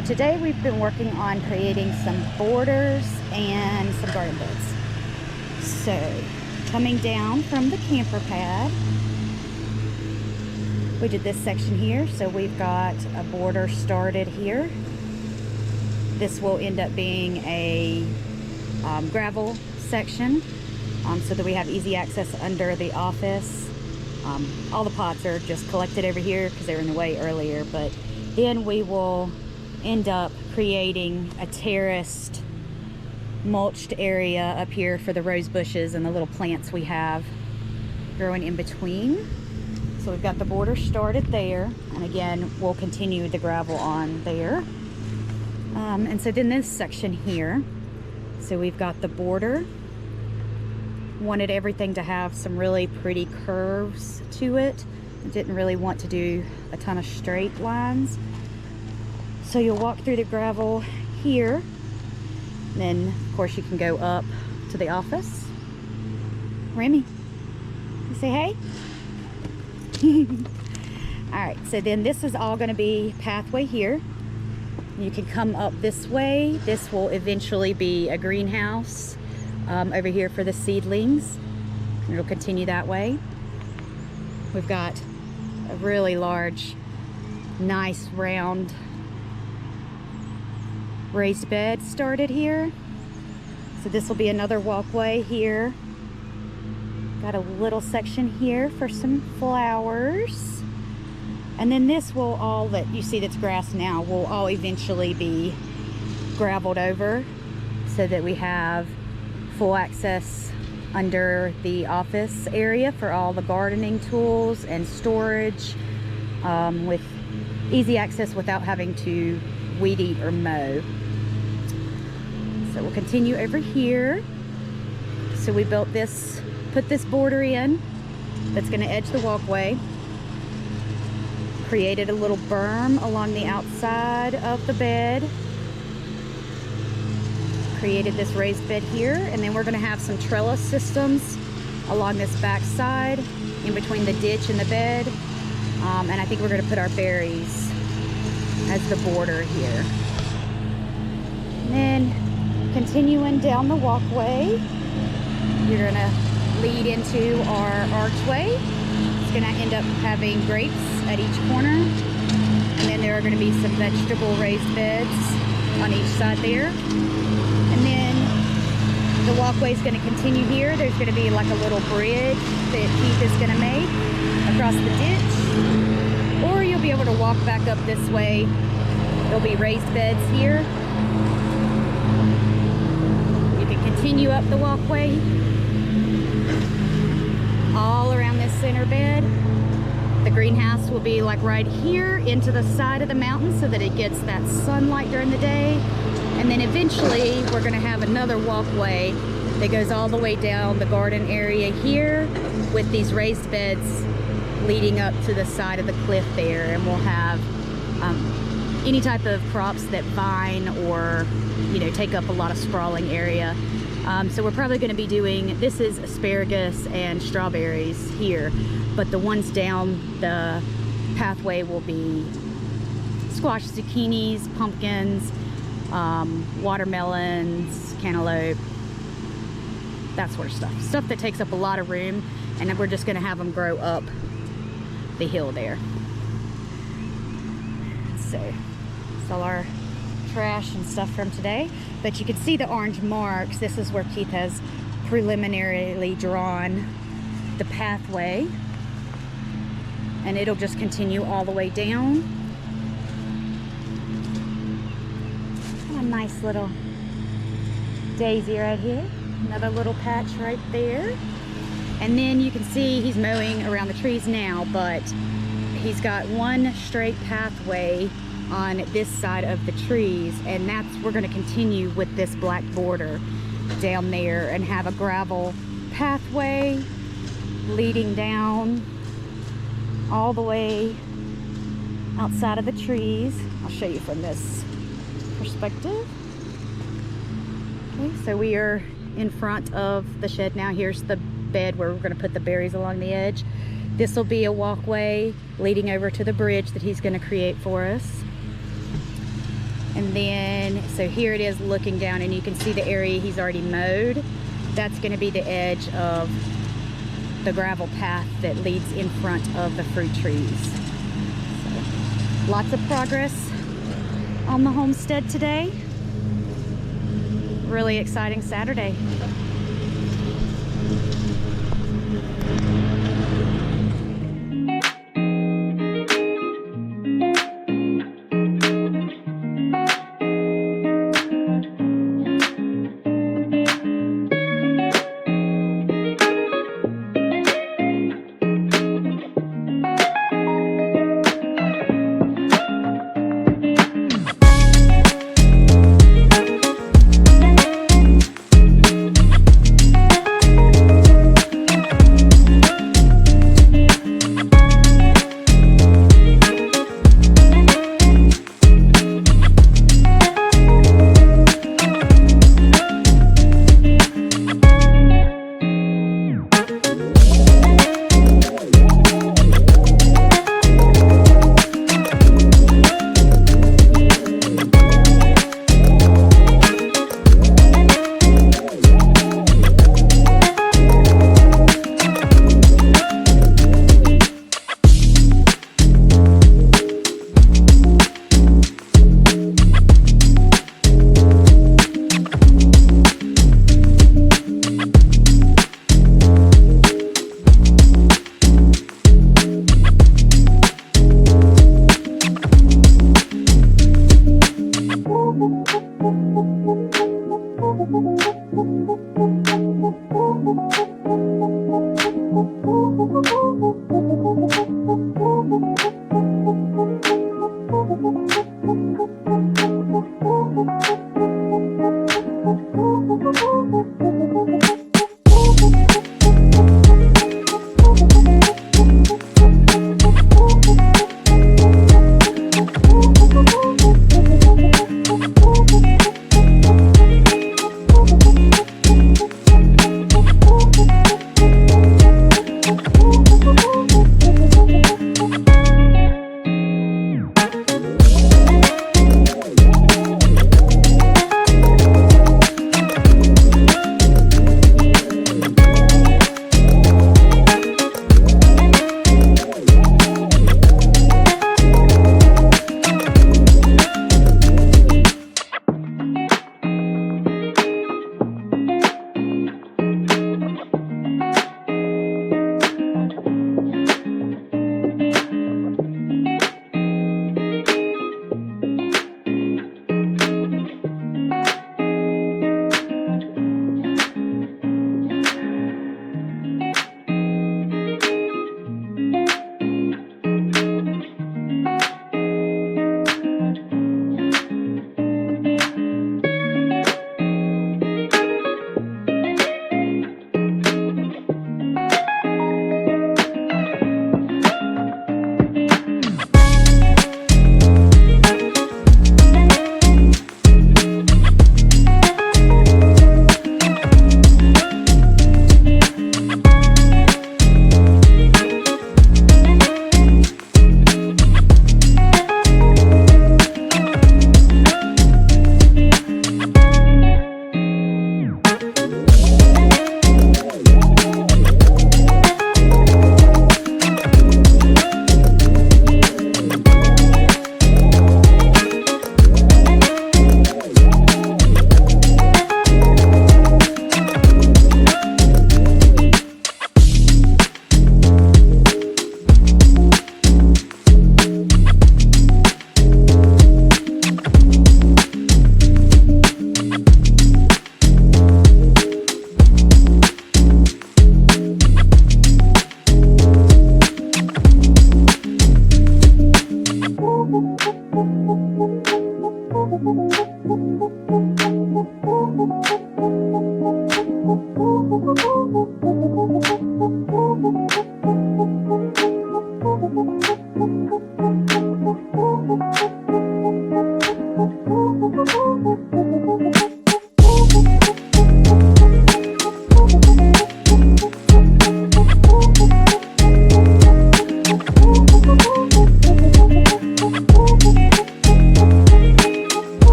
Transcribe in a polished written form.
So today we've been working on creating some borders and some garden beds. So coming down from the camper pad, we did this section here. So we've got a border started here. This will end up being a gravel section so that we have easy access under the office. All the pots are just collected over here because they were in the way earlier, but then we will end up creating a terraced mulched area up here for the rose bushes and the little plants we have growing in between. So we've got the border started there, and again we'll continue the gravel on there. And so then this section here, so we've got the border. Wanted everything to have some really pretty curves to it. I didn't really want to do a ton of straight lines. So you'll walk through the gravel here. Then of course you can go up to the office. Remy, you say hey? All right, so then this is all gonna be pathway here. You can come up this way. This will eventually be a greenhouse over here for the seedlings. And it'll continue that way. We've got a really large, nice round raised bed started here. So this will be another walkway here. Got a little section here for some flowers. And then this will all, that you see that's grass now, will all eventually be graveled over so that we have full access under the office area for all the gardening tools and storage, with easy access without having to weed eat or mow. So we'll continue over here. So we built this, put this border in that's going to edge the walkway. Created a little berm along the outside of the bed. Created this raised bed here, and then we're going to have some trellis systems along this back side in between the ditch and the bed. And I think we're going to put our berries as the border here. And then continuing down the walkway, you're going to lead into our archway. It's going to end up having grapes at each corner, and then there are going to be some vegetable raised beds on each side there. And then the walkway is going to continue here. There's going to be like a little bridge that Keith is going to make across the ditch, or you'll be able to walk back up this way. There'll be raised beds here. You can continue up the walkway all around this center bed. The greenhouse will be like right here into the side of the mountain so that it gets that sunlight during the day. And then eventually we're going to have another walkway that goes all the way down the garden area here with these raised beds leading up to the side of the cliff there. And we'll have any type of crops that vine or, you know, take up a lot of sprawling area. So we're probably going to be doing, this is asparagus and strawberries here, but the ones down the pathway will be squash, zucchinis, pumpkins, watermelons, cantaloupe, that sort of stuff. Stuff that takes up a lot of room, and then we're just going to have them grow up the hill there. So that's all our trash and stuff from today, but you can see the orange marks. This is where Keith has preliminarily drawn the pathway, and it'll just continue all the way down. A nice little daisy right here, another little patch right there. And then you can see he's mowing around the trees now, but he's got one straight pathway on this side of the trees, and that's, we're going to continue with this black border down there and have a gravel pathway leading down all the way outside of the trees. I'll show you from this perspective. Okay, so we are in front of the shed now. Here's the bed where we're going to put the berries along the edge. This will be a walkway leading over to the bridge that he's going to create for us. And then, so here it is looking down, and you can see the area he's already mowed. That's going to be the edge of the gravel path that leads in front of the fruit trees. So, lots of progress on the homestead today. Really exciting Saturday.